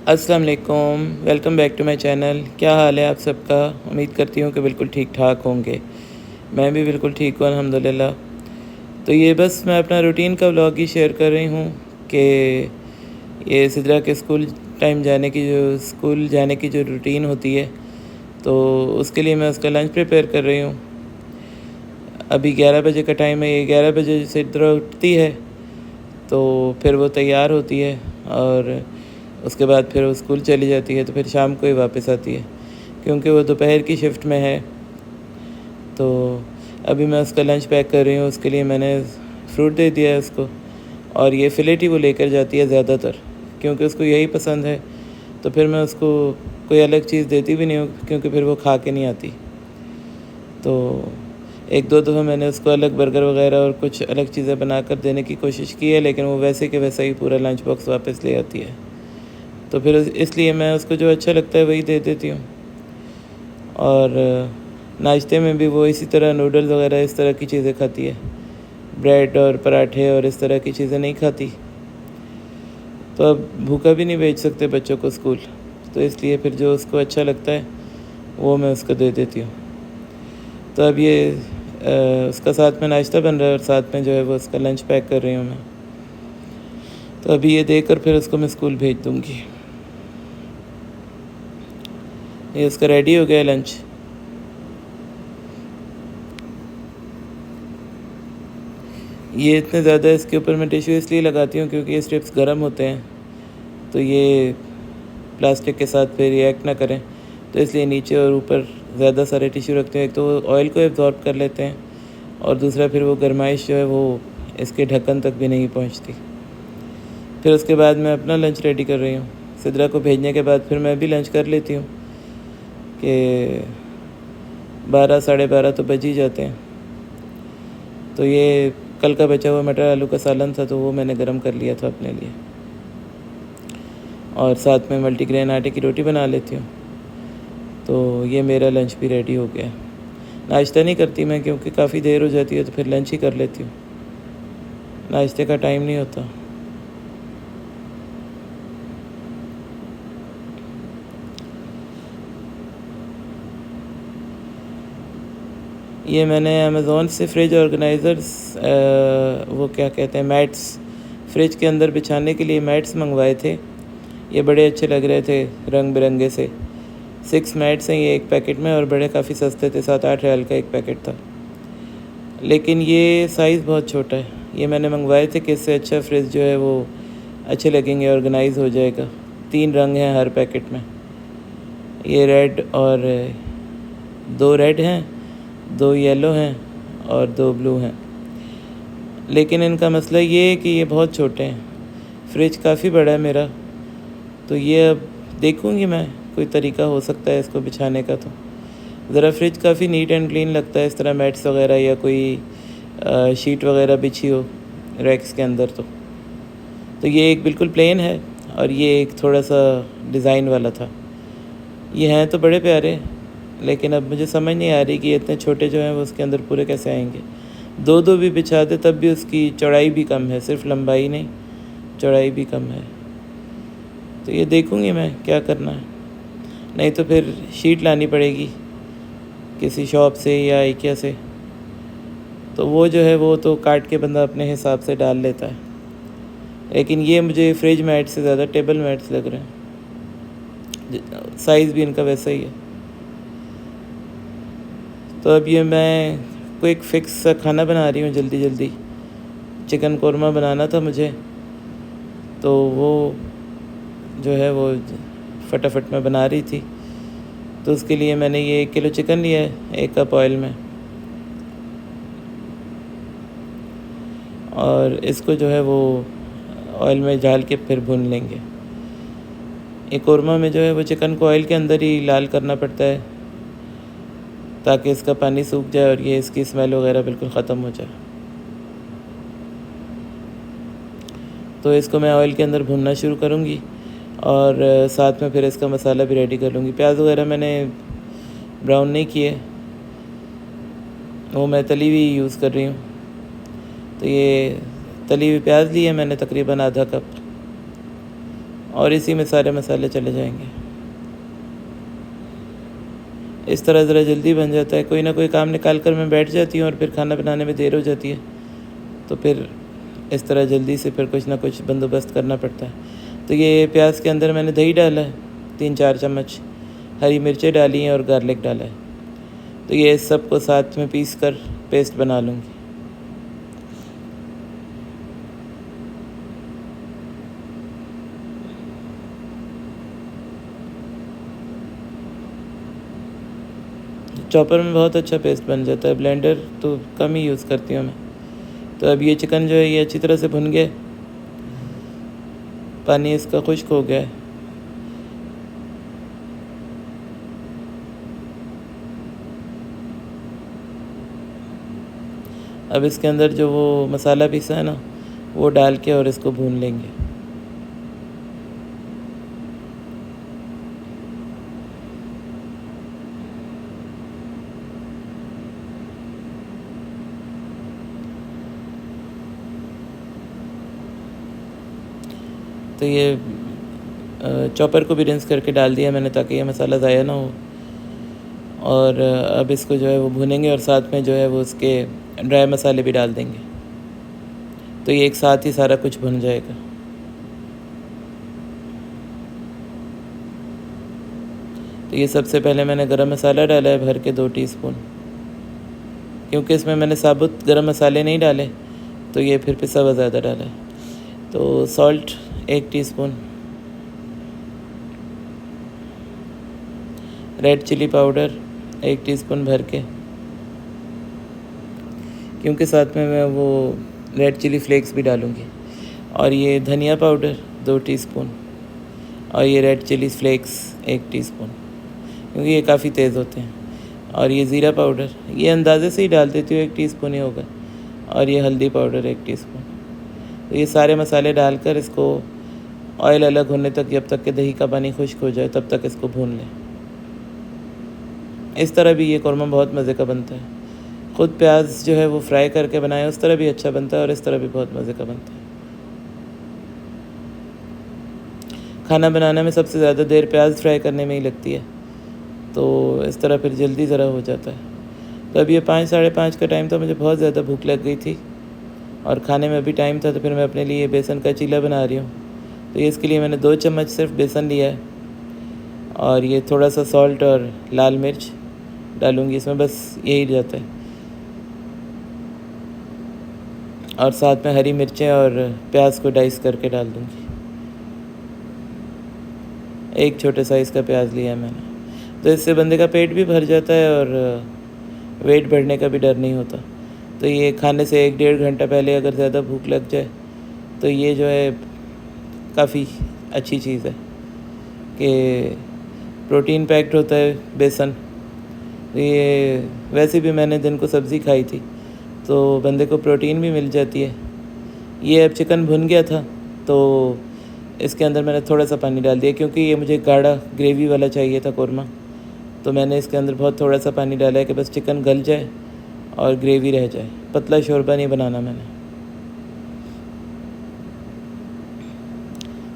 अस्सलाम वालेकुम, welcome back to my channel. क्या हाल है आप सबका? उम्मीद करती हूँ कि बिल्कुल ठीक ठाक होंगे। मैं भी बिल्कुल ठीक हूँ अल्हम्दुलिल्लाह। तो ये बस मैं अपना रूटीन का व्लॉग ही शेयर कर रही हूँ कि ये सिद्रा के स्कूल जाने की जो रूटीन होती है, तो उसके लिए मैं उसका लंच प्रिपेयर कर रही हूँ। अभी 11 बजे का टाइम है, ये 11 बजे सिद्रा उठती है तो फिर वो तैयार होती है और उसके बाद फिर वो स्कूल चली जाती है, तो फिर शाम को ही वापस आती है क्योंकि वो दोपहर की शिफ्ट में है। तो अभी मैं उसका लंच पैक कर रही हूँ, उसके लिए मैंने फ्रूट दे दिया है उसको, और ये फिलेट ही वो लेकर जाती है ज़्यादातर क्योंकि उसको यही पसंद है। तो फिर मैं उसको कोई अलग चीज़ देती भी नहीं हूँ क्योंकि फिर वो खा के नहीं आती। तो एक दो दफ़ा मैंने उसको अलग बर्गर वगैरह और कुछ अलग चीज़ें बना कर देने की कोशिश की है, लेकिन वो वैसे के वैसा ही पूरा लंच बॉक्स वापस ले आती है। तो फिर इसलिए मैं उसको जो अच्छा लगता है वही दे देती हूँ। और नाश्ते में भी वो इसी तरह नूडल्स वगैरह इस तरह की चीज़ें खाती है, ब्रेड और पराठे और इस तरह की चीज़ें नहीं खाती। तो अब भूखा भी नहीं भेज सकते बच्चों को स्कूल, तो इसलिए फिर जो उसको अच्छा लगता है वो मैं उसको दे देती हूँ। तो अब ये उसका साथ में नाश्ता बन रहा है और साथ में जो है वो उसका लंच पैक कर रही हूँ मैं। तो अभी ये देकर फिर उसको मैं स्कूल भेज दूँगी। ये उसका रेडी हो गया है लंच। ये इतने ज़्यादा इसके ऊपर मैं टिश्यू इसलिए लगाती हूँ क्योंकि ये स्ट्रिप्स गर्म होते हैं, तो ये प्लास्टिक के साथ फिर रिएक्ट ना करें, तो इसलिए नीचे और ऊपर ज़्यादा सारे टिश्यू रखते हैं। एक तो ऑयल को एब्जॉर्ब कर लेते हैं और दूसरा फिर वो गर्माइश जो है वो इसके ढक्कन तक भी नहीं पहुँचती। फिर उसके बाद मैं अपना लंच रेडी कर रही हूँ। सिद्रा को भेजने के बाद फिर मैं भी लंच कर लेती हूँ कि 12 साढ़े 12 तो बज ही जाते हैं। तो ये कल का बचा हुआ मटर आलू का सालन था, तो वो मैंने गरम कर लिया था अपने लिए, और साथ में मल्टीग्रेन आटे की रोटी बना लेती हूँ। तो ये मेरा लंच भी रेडी हो गया। नाश्ता नहीं करती मैं क्योंकि काफ़ी देर हो जाती है, तो फिर लंच ही कर लेती हूँ, नाश्ते का टाइम नहीं होता। ये मैंने अमेज़ोन से फ्रिज ऑर्गेनाइज़र्स वो क्या कहते हैं, मैट्स, फ्रिज के अंदर बिछाने के लिए मैट्स मंगवाए थे। ये बड़े अच्छे लग रहे थे, रंग बिरंगे से। 6 मैट्स हैं ये एक पैकेट में, और बड़े काफ़ी सस्ते थे, 7-8 रियाल का एक पैकेट था। लेकिन ये साइज़ बहुत छोटा है। ये मैंने मंगवाए थे कि इससे अच्छा फ्रिज जो है वो अच्छे लगेंगे, ऑर्गेनाइज़ हो जाएगा। 3 रंग हैं हर पैकेट में, ये रेड और 2 रेड हैं, 2 येलो हैं और 2 ब्लू हैं। लेकिन इनका मसला ये है कि ये बहुत छोटे हैं। फ्रिज काफ़ी बड़ा है मेरा, तो ये अब देखूँगी मैं, कोई तरीका हो सकता है इसको बिछाने का। तो ज़रा फ्रिज काफ़ी नीट एंड क्लीन लगता है, इस तरह मैट्स वगैरह या कोई शीट वगैरह बिछी हो रैक्स के अंदर। तो ये एक बिल्कुल प्लेन है और ये एक थोड़ा सा डिज़ाइन वाला था। ये हैं तो बड़े प्यारे, लेकिन अब मुझे समझ नहीं आ रही कि ये इतने छोटे जो हैं वो उसके अंदर पूरे कैसे आएंगे। 2-2 भी बिछा दे तब भी उसकी चौड़ाई भी कम है, सिर्फ लंबाई नहीं, चौड़ाई भी कम है। तो ये देखूँगी मैं क्या करना है, नहीं तो फिर शीट लानी पड़ेगी किसी शॉप से या IKEA से। तो वो जो है वो तो काट के बंदा अपने हिसाब से डाल लेता है, लेकिन ये मुझे फ्रिज मैट से ज़्यादा टेबल मैट्स लग रहे हैं। साइज़ भी इनका वैसा ही है। तो अब ये मैं क्विक फिक्स सा खाना बना रही हूँ जल्दी जल्दी। चिकन कोरमा बनाना था मुझे, तो वो जो है वो फटाफट में बना रही थी। तो उसके लिए मैंने ये 1 किलो चिकन लिया है 1 कप ऑयल में, और इसको जो है वो ऑयल में डाल के फिर भून लेंगे। ये कोरमा में जो है वो चिकन को ऑयल के अंदर ही लाल करना पड़ता है ताकि इसका पानी सूख जाए और ये इसकी स्मेल वगैरह बिल्कुल ख़त्म हो जाए। तो इसको मैं ऑयल के अंदर भूनना शुरू करूँगी और साथ में फिर इसका मसाला भी रेडी कर लूँगी। प्याज वगैरह मैंने ब्राउन नहीं किए, वो मैं तली हुई यूज़ कर रही हूँ। तो ये तली हुई प्याज ली है मैंने तकरीबन आधा कप, और इसी में सारे मसाले चले जाएंगे। इस तरह ज़रा जल्दी बन जाता है। कोई ना कोई काम निकाल कर मैं बैठ जाती हूँ और फिर खाना बनाने में देर हो जाती है, तो फिर इस तरह जल्दी से फिर कुछ ना कुछ बंदोबस्त करना पड़ता है। तो ये प्याज के अंदर मैंने दही डाला है 3-4 चम्मच, हरी मिर्चें डाली हैं और गार्लिक डाला है। तो ये इस सब को साथ में पीस कर पेस्ट बना लूँगी। चॉपर में बहुत अच्छा पेस्ट बन जाता है, ब्लेंडर तो कम ही यूज़ करती हूँ मैं। तो अब ये चिकन जो है ये अच्छी तरह से भुन गया, पानी इसका खुश्क हो गया है। अब इसके अंदर जो वो मसाला पीसा है ना, वो डाल के और इसको भून लेंगे। तो ये चॉपर को भी रिंस करके डाल दिया मैंने ताकि ये मसाला ज़ाया ना हो। और अब इसको जो है वो भुनेंगे और साथ में जो है वो उसके ड्राई मसाले भी डाल देंगे, तो ये एक साथ ही सारा कुछ भुन जाएगा। तो ये सबसे पहले मैंने गरम मसाला डाला है भर के 2 टीस्पून, क्योंकि इसमें मैंने साबुत गरम मसाले नहीं डाले, तो ये फिर पिसा हुआ ज़्यादा डाला है। तो salt 1 teaspoon, red chilli powder 1 teaspoon भर के, क्योंकि साथ में मैं वो रेड चिली फ्लेक्स भी डालूँगी। और ये धनिया पाउडर 2 टीस्पून और ये रेड चिली फ्लेक्स 1 टीस्पून, क्योंकि ये काफ़ी तेज़ होते हैं। और ये ज़ीरा पाउडर ये अंदाज़े से ही डाल देती हूँ, 1 टीस्पून ही होगा। और ये हल्दी पाउडर 1 टीस्पून। तो ये सारे मसाले डालकर इसको ऑयल अलग होने तक, जब तक कि दही का पानी खुश्क हो जाए तब तक इसको भून लें। इस तरह भी ये कौरमा बहुत मज़े का बनता है। ख़ुद प्याज जो है वो फ्राई करके बनाए उस तरह भी अच्छा बनता है और इस तरह भी बहुत मज़े का बनता है। खाना बनाने में सबसे ज़्यादा देर प्याज फ्राई करने में ही लगती है, तो इस तरह फिर जल्दी ज़रा हो जाता है। तो अब ये 5 साढ़े 5 का टाइम था, मुझे बहुत ज़्यादा भूख लग गई थी और खाने में भी टाइम था, तो फिर मैं अपने लिए बेसन का चीला बना रही हूँ। तो ये इसके लिए मैंने 2 चम्मच सिर्फ बेसन लिया है और ये थोड़ा सा सॉल्ट और लाल मिर्च डालूँगी इसमें, बस यही जाता है। और साथ में हरी मिर्चें और प्याज को डाइस करके डाल दूँगी। 1 छोटे साइज़ का प्याज लिया है मैंने, तो इससे बंदे का पेट भी भर जाता है और वेट बढ़ने का भी डर नहीं होता। तो ये खाने से 1-1.5 घंटा पहले अगर ज़्यादा भूख लग जाए तो ये जो है काफ़ी अच्छी चीज़ है कि प्रोटीन पैक्ड होता है बेसन। तो ये वैसे भी मैंने दिन को सब्ज़ी खाई थी, तो बंदे को प्रोटीन भी मिल जाती है। ये अब चिकन भुन गया था, तो इसके अंदर मैंने थोड़ा सा पानी डाल दिया, क्योंकि ये मुझे गाढ़ा ग्रेवी वाला चाहिए था कौरमा। तो मैंने इसके अंदर बहुत थोड़ा सा पानी डाला है कि बस चिकन गल जाए और ग्रेवी रह जाए। पतला शोरबा नहीं बनाना मैंने।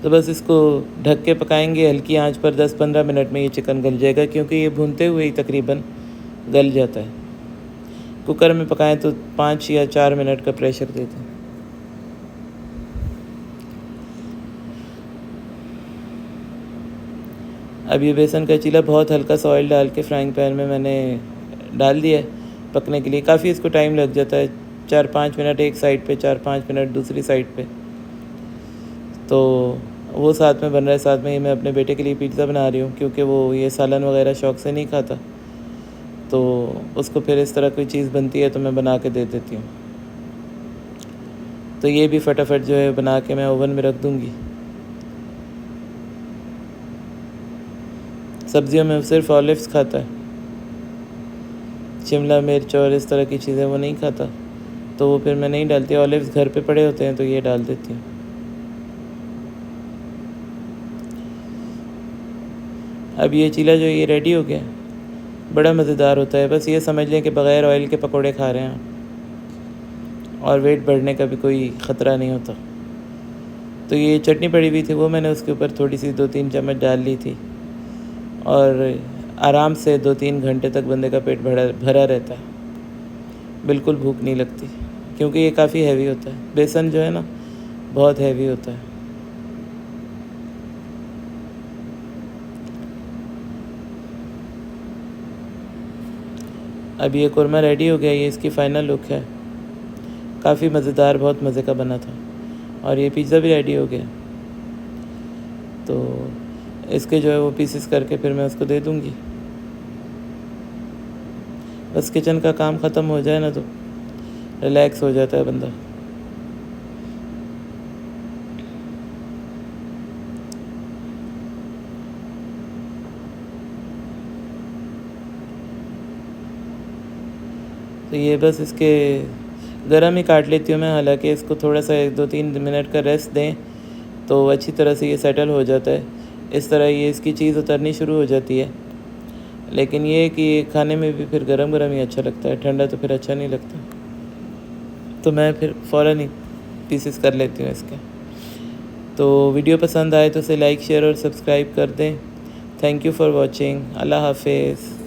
तो बस इसको ढक के पकाएंगे हल्की आंच पर, 10-15 मिनट में ये चिकन गल जाएगा, क्योंकि ये भूनते हुए ही तकरीबन गल जाता है। कुकर में पकाएं तो 5 या 4 मिनट का प्रेशर देते हैं। अब ये बेसन का चीला बहुत हल्का सा ऑयल डाल के फ्राइंग पैन में मैंने डाल दिया है पकने के लिए। काफ़ी इसको टाइम लग जाता है, 4-5 मिनट एक साइड पे, 4-5 मिनट दूसरी साइड पे। तो वो साथ में बन रहा है, साथ में ही मैं अपने बेटे के लिए पिज़्ज़ा बना रही हूँ, क्योंकि वो ये सालन वगैरह शौक़ से नहीं खाता, तो उसको फिर इस तरह कोई चीज़ बनती है तो मैं बना के दे देती हूँ। तो ये भी फटाफट जो है बना के मैं ओवन में रख दूँगी। सब्जियों में सिर्फ ऑलिव्स खाता है, शिमला मिर्च और इस तरह की चीज़ें वो नहीं खाता, तो वो फिर मैं नहीं डालती। ऑलिव्स घर पे पड़े होते हैं तो ये डाल देती हूँ। अब ये चीला जो ये रेडी हो गया, बड़ा मज़ेदार होता है। बस ये समझ लें कि बग़ैर ऑयल के पकोड़े खा रहे हैं और वेट बढ़ने का भी कोई ख़तरा नहीं होता। तो ये चटनी पड़ी हुई थी, वो मैंने उसके ऊपर थोड़ी सी 2-3 चम्मच डाल ली थी और आराम से 2-3 घंटे तक बंदे का पेट भरा रहता है, बिल्कुल भूख नहीं लगती, क्योंकि ये काफ़ी हैवी होता है। बेसन जो है ना बहुत हैवी होता है। अब ये कुरमा रेडी हो गया, ये इसकी फ़ाइनल लुक है। काफ़ी मज़ेदार, बहुत मज़े का बना था। और ये पिज़्ज़ा भी रेडी हो गया, तो इसके जो है वो पीसेस करके फिर मैं उसको दे दूँगी। बस किचन का काम ख़त्म हो जाए ना तो रिलैक्स हो जाता है बंदा। तो ये बस इसके गरम ही काट लेती हूँ मैं, हालांकि इसको थोड़ा सा 1-2-3 मिनट का रेस्ट दें तो अच्छी तरह से ये सेटल हो जाता है। इस तरह ये इसकी चीज़ उतरनी शुरू हो जाती है। लेकिन ये है कि खाने में भी फिर गरम गरम ही अच्छा लगता है, ठंडा तो फिर अच्छा नहीं लगता। तो मैं फिर फ़ौरन ही पीसेस कर लेती हूँ इसके। तो वीडियो पसंद आए तो इसे लाइक, शेयर और सब्सक्राइब कर दें। Thank you for watching. अल्लाह हाफिज़।